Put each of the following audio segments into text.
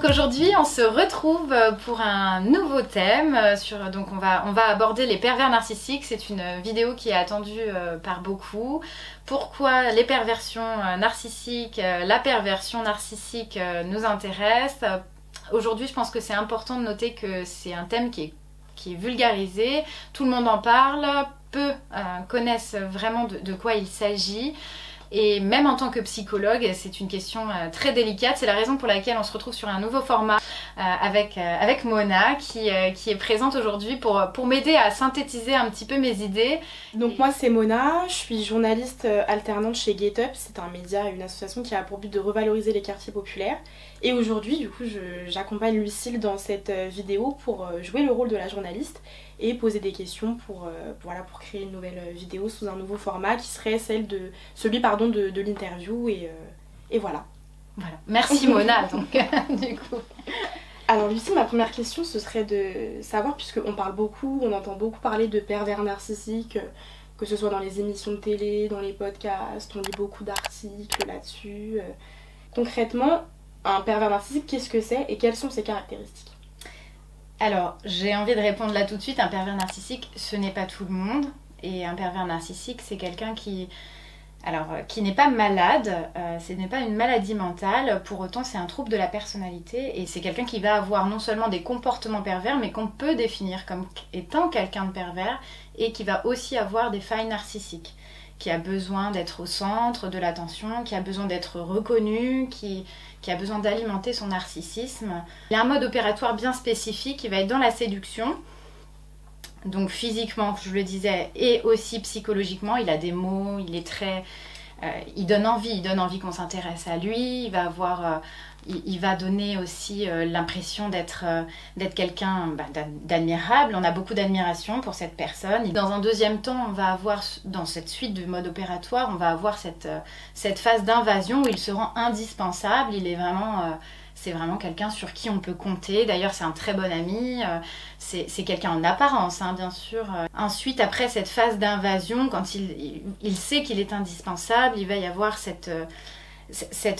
Donc aujourd'hui on se retrouve pour un nouveau thème, donc on va aborder les pervers narcissiques. C'est une vidéo qui est attendue par beaucoup. Pourquoi les perversions narcissiques, la perversion narcissique nous intéresse. Aujourd'hui je pense que c'est important de noter que c'est un thème qui est vulgarisé, tout le monde en parle, peu connaissent vraiment de quoi il s'agit. Et même en tant que psychologue, c'est une question très délicate. C'est la raison pour laquelle on se retrouve sur un nouveau format avec Mona qui est présente aujourd'hui pour m'aider à synthétiser un petit peu mes idées. Donc moi c'est Mona, je suis journaliste alternante chez Get Up. C'est un média, une association qui a pour but de revaloriser les quartiers populaires. Et aujourd'hui du coup j'accompagne Lucille dans cette vidéo pour jouer le rôle de la journaliste et poser des questions pour créer une nouvelle vidéo sous un nouveau format qui serait celui de l'interview et voilà. Voilà. Merci Mona donc du coup. Alors Lucie, ma première question ce serait de savoir, puisqu'on entend beaucoup parler de pervers narcissiques, que ce soit dans les émissions de télé, dans les podcasts, on lit beaucoup d'articles là-dessus. Concrètement, un pervers narcissique, qu'est-ce que c'est et quelles sont ses caractéristiques ? Alors, j'ai envie de répondre là tout de suite, un pervers narcissique, ce n'est pas tout le monde. Et un pervers narcissique, c'est quelqu'un qui n'est pas malade, ce n'est pas une maladie mentale, pour autant c'est un trouble de la personnalité et c'est quelqu'un qui va avoir non seulement des comportements pervers, mais qu'on peut définir comme étant quelqu'un de pervers et qui va aussi avoir des failles narcissiques, qui a besoin d'être au centre de l'attention, qui a besoin d'être reconnu, qui a besoin d'alimenter son narcissisme. Il y a un mode opératoire bien spécifique qui va être dans la séduction. Donc physiquement, je le disais, et aussi psychologiquement, il a des mots, il est très... il donne envie qu'on s'intéresse à lui, il va donner aussi l'impression d'être quelqu'un d'admirable. On a beaucoup d'admiration pour cette personne. Dans un deuxième temps, on va avoir, dans cette suite du mode opératoire, on va avoir cette phase d'invasion où il se rend indispensable, c'est vraiment quelqu'un sur qui on peut compter. D'ailleurs, c'est un très bon ami. C'est quelqu'un en apparence, hein, bien sûr. Ensuite, après cette phase d'invasion, quand il sait qu'il est indispensable, il va y avoir cette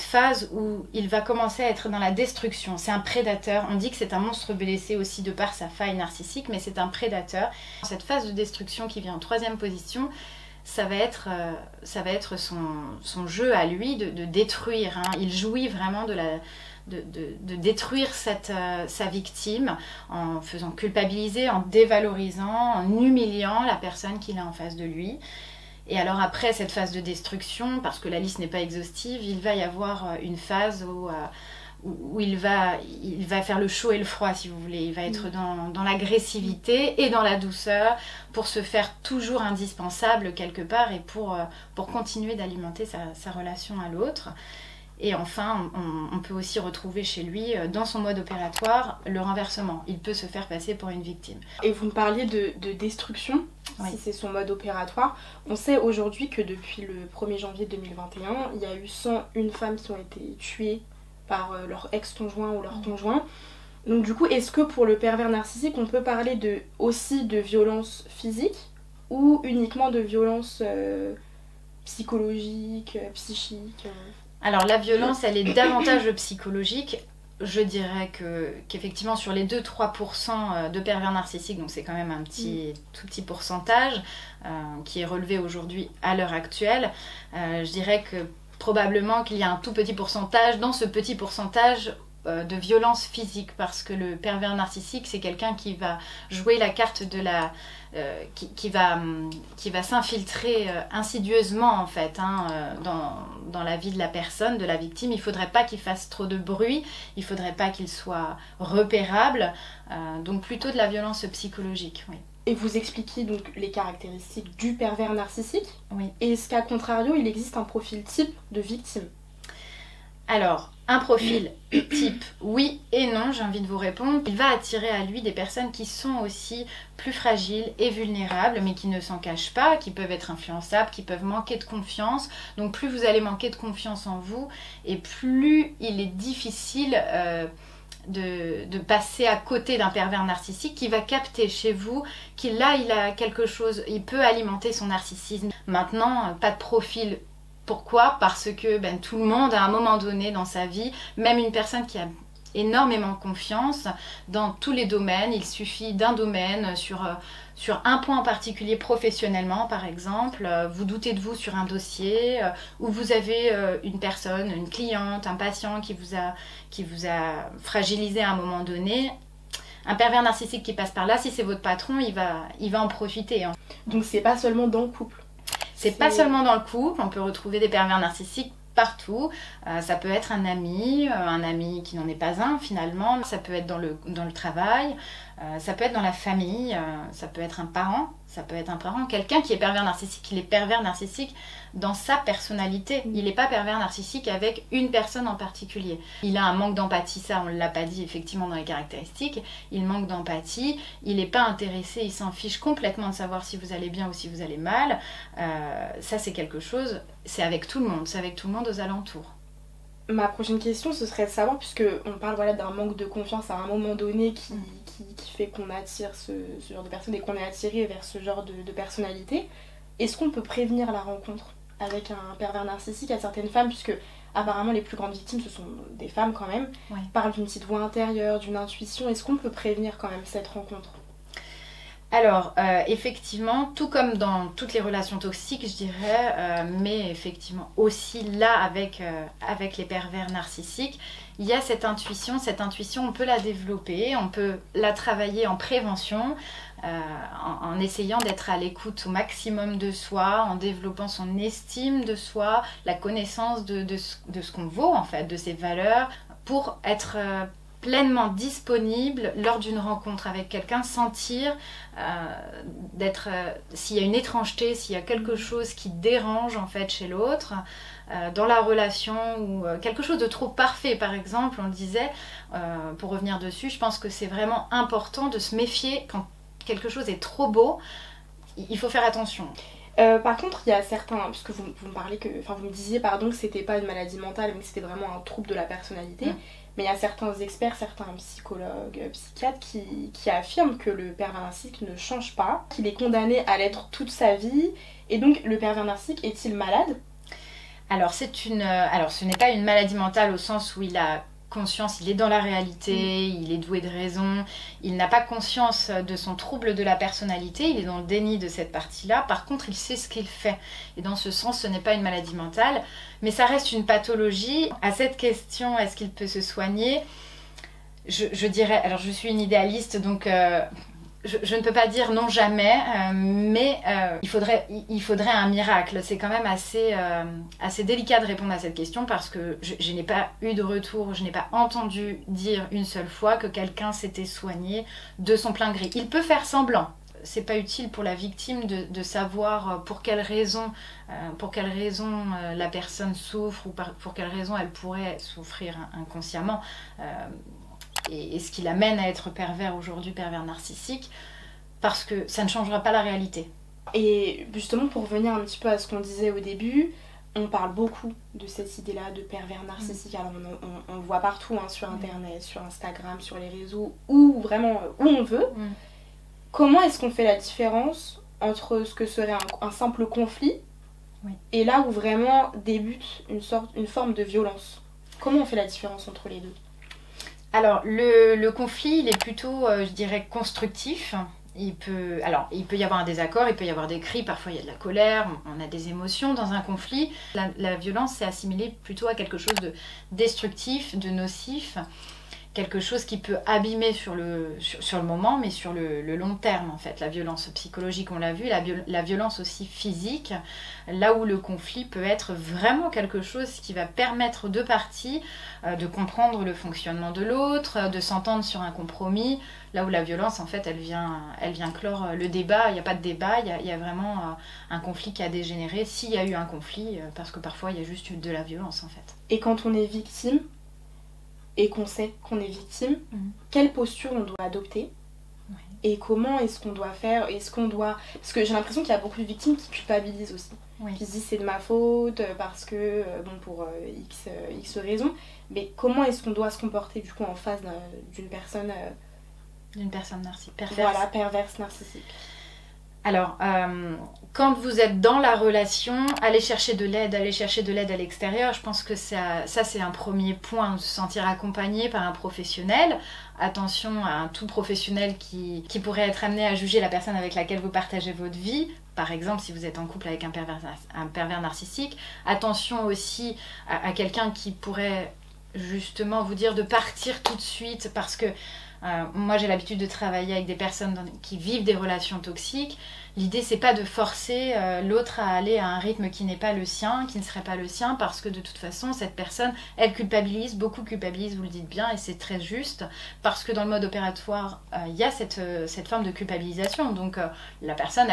phase où il va commencer à être dans la destruction. C'est un prédateur. On dit que c'est un monstre blessé aussi de par sa faille narcissique, mais c'est un prédateur. Cette phase de destruction qui vient en troisième position, ça va être son jeu à lui de détruire. Hein. Il jouit vraiment de détruire sa victime en faisant culpabiliser, en dévalorisant, en humiliant la personne qu'il a en face de lui. Et alors après cette phase de destruction, parce que la liste n'est pas exhaustive, il va y avoir une phase où il va faire le chaud et le froid, si vous voulez. Il va être dans l'agressivité et dans la douceur pour se faire toujours indispensable quelque part et pour continuer d'alimenter sa relation à l'autre. Et enfin, on peut aussi retrouver chez lui, dans son mode opératoire, le renversement. Il peut se faire passer pour une victime. Et vous me parliez de destruction, oui. Si c'est son mode opératoire. On sait aujourd'hui que depuis le 1er janvier 2021, il y a eu 101 femmes qui ont été tuées par leur ex-conjoint ou leur conjoint. Donc du coup, est-ce que pour le pervers narcissique, on peut parler aussi de violence physique ou uniquement de violence psychologique, psychique Alors la violence, elle est davantage psychologique. Je dirais qu'effectivement sur les 2-3% de pervers narcissiques, donc c'est quand même un tout petit pourcentage qui est relevé aujourd'hui à l'heure actuelle, je dirais que probablement qu'il y a un tout petit pourcentage, dans ce petit pourcentage de violence physique, parce que le pervers narcissique, c'est quelqu'un qui va jouer la carte de la... qui va s'infiltrer insidieusement en fait dans la vie de la personne, de la victime. Il ne faudrait pas qu'il fasse trop de bruit, il ne faudrait pas qu'il soit repérable, donc plutôt de la violence psychologique, oui. Et vous expliquez donc les caractéristiques du pervers narcissique. Oui. Et est-ce qu'à contrario, il existe un profil type de victime ? Alors, un profil type, oui et non, j'ai envie de vous répondre. Il va attirer à lui des personnes qui sont aussi plus fragiles et vulnérables, mais qui ne s'en cachent pas, qui peuvent être influençables, qui peuvent manquer de confiance. Donc plus vous allez manquer de confiance en vous, et plus il est difficile de passer à côté d'un pervers narcissique qui va capter chez vous qu'il il a quelque chose, il peut alimenter son narcissisme. Maintenant, pas de profil. Pourquoi ? Parce que tout le monde, à un moment donné dans sa vie, même une personne qui a énormément confiance dans tous les domaines. Il suffit d'un domaine sur un point en particulier professionnellement par exemple, vous doutez de vous sur un dossier, ou vous avez une personne, une cliente, un patient qui vous a fragilisé à un moment donné. Un pervers narcissique qui passe par là, si c'est votre patron, il va en profiter. Hein. Donc c'est pas seulement dans le couple. C'est pas seulement dans le couple, on peut retrouver des pervers narcissiques partout. Ça peut être un ami qui n'en est pas un finalement, ça peut être dans le travail, ça peut être dans la famille, ça peut être un parent, quelqu'un qui est pervers narcissique, il est pervers narcissique dans sa personnalité, il n'est pas pervers narcissique avec une personne en particulier. Il a un manque d'empathie, ça on ne l'a pas dit effectivement dans les caractéristiques, il manque d'empathie, il n'est pas intéressé, il s'en fiche complètement de savoir si vous allez bien ou si vous allez mal. Ça c'est quelque chose, c'est avec tout le monde aux alentours. Ma prochaine question, ce serait de savoir, puisque on parle d'un manque de confiance à un moment donné qui fait qu'on attire ce genre de personnes et qu'on est attiré vers ce genre de personnalité, est-ce qu'on peut prévenir la rencontre avec un pervers narcissique à certaines femmes, puisque apparemment les plus grandes victimes ce sont des femmes quand même, parlent d'une petite voix intérieure, d'une intuition, est-ce qu'on peut prévenir quand même cette rencontre ? Alors, effectivement, tout comme dans toutes les relations toxiques, je dirais, mais effectivement aussi là avec les pervers narcissiques, il y a cette intuition, on peut la développer, on peut la travailler en prévention, en essayant d'être à l'écoute au maximum de soi, en développant son estime de soi, la connaissance de ce qu'on vaut en fait, de ses valeurs, pour être pleinement disponible lors d'une rencontre avec quelqu'un, sentir s'il y a une étrangeté, s'il y a quelque chose qui dérange en fait chez l'autre dans la relation, ou quelque chose de trop parfait par exemple, on le disait, pour revenir dessus, je pense que c'est vraiment important de se méfier quand quelque chose est trop beau, il faut faire attention. Par contre, il y a certains, parce que vous me disiez que c'était pas une maladie mentale, mais que c'était vraiment un trouble de la personnalité. Mais il y a certains experts, certains psychologues, psychiatres qui affirment que le pervers narcissique ne change pas, qu'il est condamné à l'être toute sa vie. Et donc, le pervers narcissique est-il malade ? Alors, ce n'est pas une maladie mentale au sens où il a conscience, il est dans la réalité, il est doué de raison, il n'a pas conscience de son trouble de la personnalité, il est dans le déni de cette partie-là. Par contre, il sait ce qu'il fait. Et dans ce sens, ce n'est pas une maladie mentale, mais ça reste une pathologie. À cette question, est-ce qu'il peut se soigner ? Je dirais, alors je suis une idéaliste, donc je ne peux pas dire non jamais, mais il faudrait un miracle. C'est quand même assez délicat de répondre à cette question parce que je n'ai pas eu de retour, je n'ai pas entendu dire une seule fois que quelqu'un s'était soigné de son plein gré. Il peut faire semblant. C'est pas utile pour la victime de savoir pour quelle raison la personne souffre ou pour quelle raison elle pourrait souffrir inconsciemment. Et ce qui l'amène à être pervers aujourd'hui, pervers narcissique, parce que ça ne changera pas la réalité. Et justement, pour revenir un petit peu à ce qu'on disait au début, on parle beaucoup de cette idée-là de pervers narcissique. Alors on le voit partout, sur internet, sur Instagram, sur les réseaux, où on veut. Comment est-ce qu'on fait la différence entre ce que serait un simple conflit et là où vraiment débute une forme de violence ? Comment on fait la différence entre les deux ? Alors, le conflit, il est plutôt, je dirais, constructif. Il peut y avoir un désaccord, il peut y avoir des cris, parfois il y a de la colère, on a des émotions dans un conflit. La violence, c'est assimilé plutôt à quelque chose de destructif, de nocif, quelque chose qui peut abîmer sur le moment, mais sur le long terme en fait. La violence psychologique, on l'a vu, la violence aussi physique, là où le conflit peut être vraiment quelque chose qui va permettre aux deux parties de comprendre le fonctionnement de l'autre, de s'entendre sur un compromis, là où la violence en fait elle vient clore le débat. Il n'y a pas de débat, il y a vraiment un conflit qui a dégénéré, s'il y a eu un conflit, parce que parfois il y a juste eu de la violence en fait. Et quand on est victime, et qu'on sait qu'on est victime, quelle posture on doit adopter et comment est-ce qu'on doit faire, parce que j'ai l'impression qu'il y a beaucoup de victimes qui culpabilisent aussi, qui se disent c'est de ma faute parce que pour X raisons, mais comment est-ce qu'on doit se comporter du coup en face d'une personne narcissique, perverse. Voilà, perverse narcissique. Alors, quand vous êtes dans la relation, allez chercher de l'aide à l'extérieur. Je pense que ça c'est un premier point, se sentir accompagné par un professionnel. Attention à un tout professionnel qui pourrait être amené à juger la personne avec laquelle vous partagez votre vie. Par exemple, si vous êtes en couple avec un pervers narcissique. Attention aussi à quelqu'un qui pourrait justement vous dire de partir tout de suite parce que moi j'ai l'habitude de travailler avec des personnes qui vivent des relations toxiques. L'idée c'est pas de forcer l'autre à aller à un rythme qui n'est pas le sien, qui ne serait pas le sien, parce que de toute façon cette personne elle culpabilise, beaucoup culpabilise, vous le dites bien, et c'est très juste, parce que dans le mode opératoire il y a cette forme de culpabilisation, donc la personne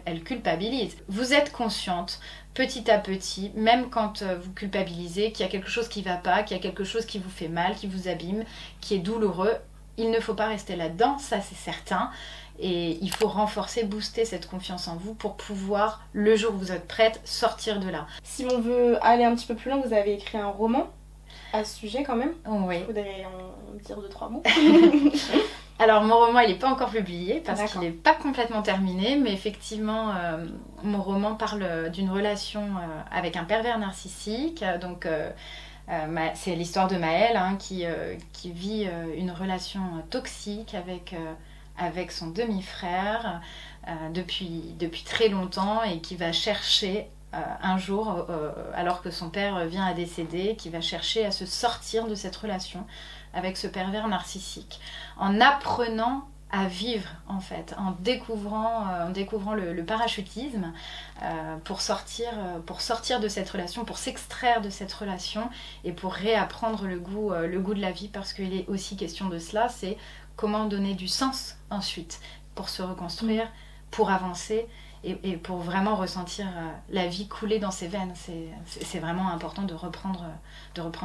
elle culpabilise. Vous êtes consciente petit à petit, même quand vous culpabilisez, qu'il y a quelque chose qui va pas, qu'il y a quelque chose qui vous fait mal, qui vous abîme, qui est douloureux. Il ne faut pas rester là-dedans, ça c'est certain. Et il faut renforcer, booster cette confiance en vous pour pouvoir, le jour où vous êtes prête, sortir de là. Si on veut aller un petit peu plus loin, vous avez écrit un roman à ce sujet quand même. Oui. Il faudrait en dire 2-3 mots. Alors mon roman il n'est pas encore publié parce qu'il n'est pas complètement terminé, mais effectivement mon roman parle d'une relation avec un pervers narcissique. Donc c'est l'histoire de Maëlle qui vit une relation toxique avec son demi-frère depuis très longtemps et qui va chercher un jour, alors que son père vient à décéder, qui va chercher à se sortir de cette relation avec ce pervers narcissique, en apprenant à vivre en fait, en découvrant le parachutisme pour sortir de cette relation, pour s'extraire de cette relation et pour réapprendre le goût de la vie, parce qu'il est aussi question de cela, c'est comment donner du sens ensuite pour se reconstruire, pour avancer et pour vraiment ressentir la vie couler dans ses veines. C'est vraiment important de reprendre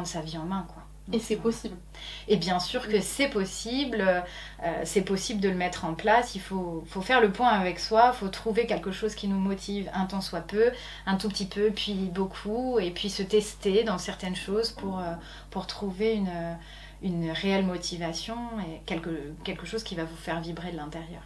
sa vie en main, quoi. Et c'est possible. Et bien sûr que c'est possible de le mettre en place. Il faut faire le point avec soi, il faut trouver quelque chose qui nous motive un tant soit peu, un tout petit peu, puis beaucoup, et puis se tester dans certaines choses pour trouver une réelle motivation et quelque chose qui va vous faire vibrer de l'intérieur.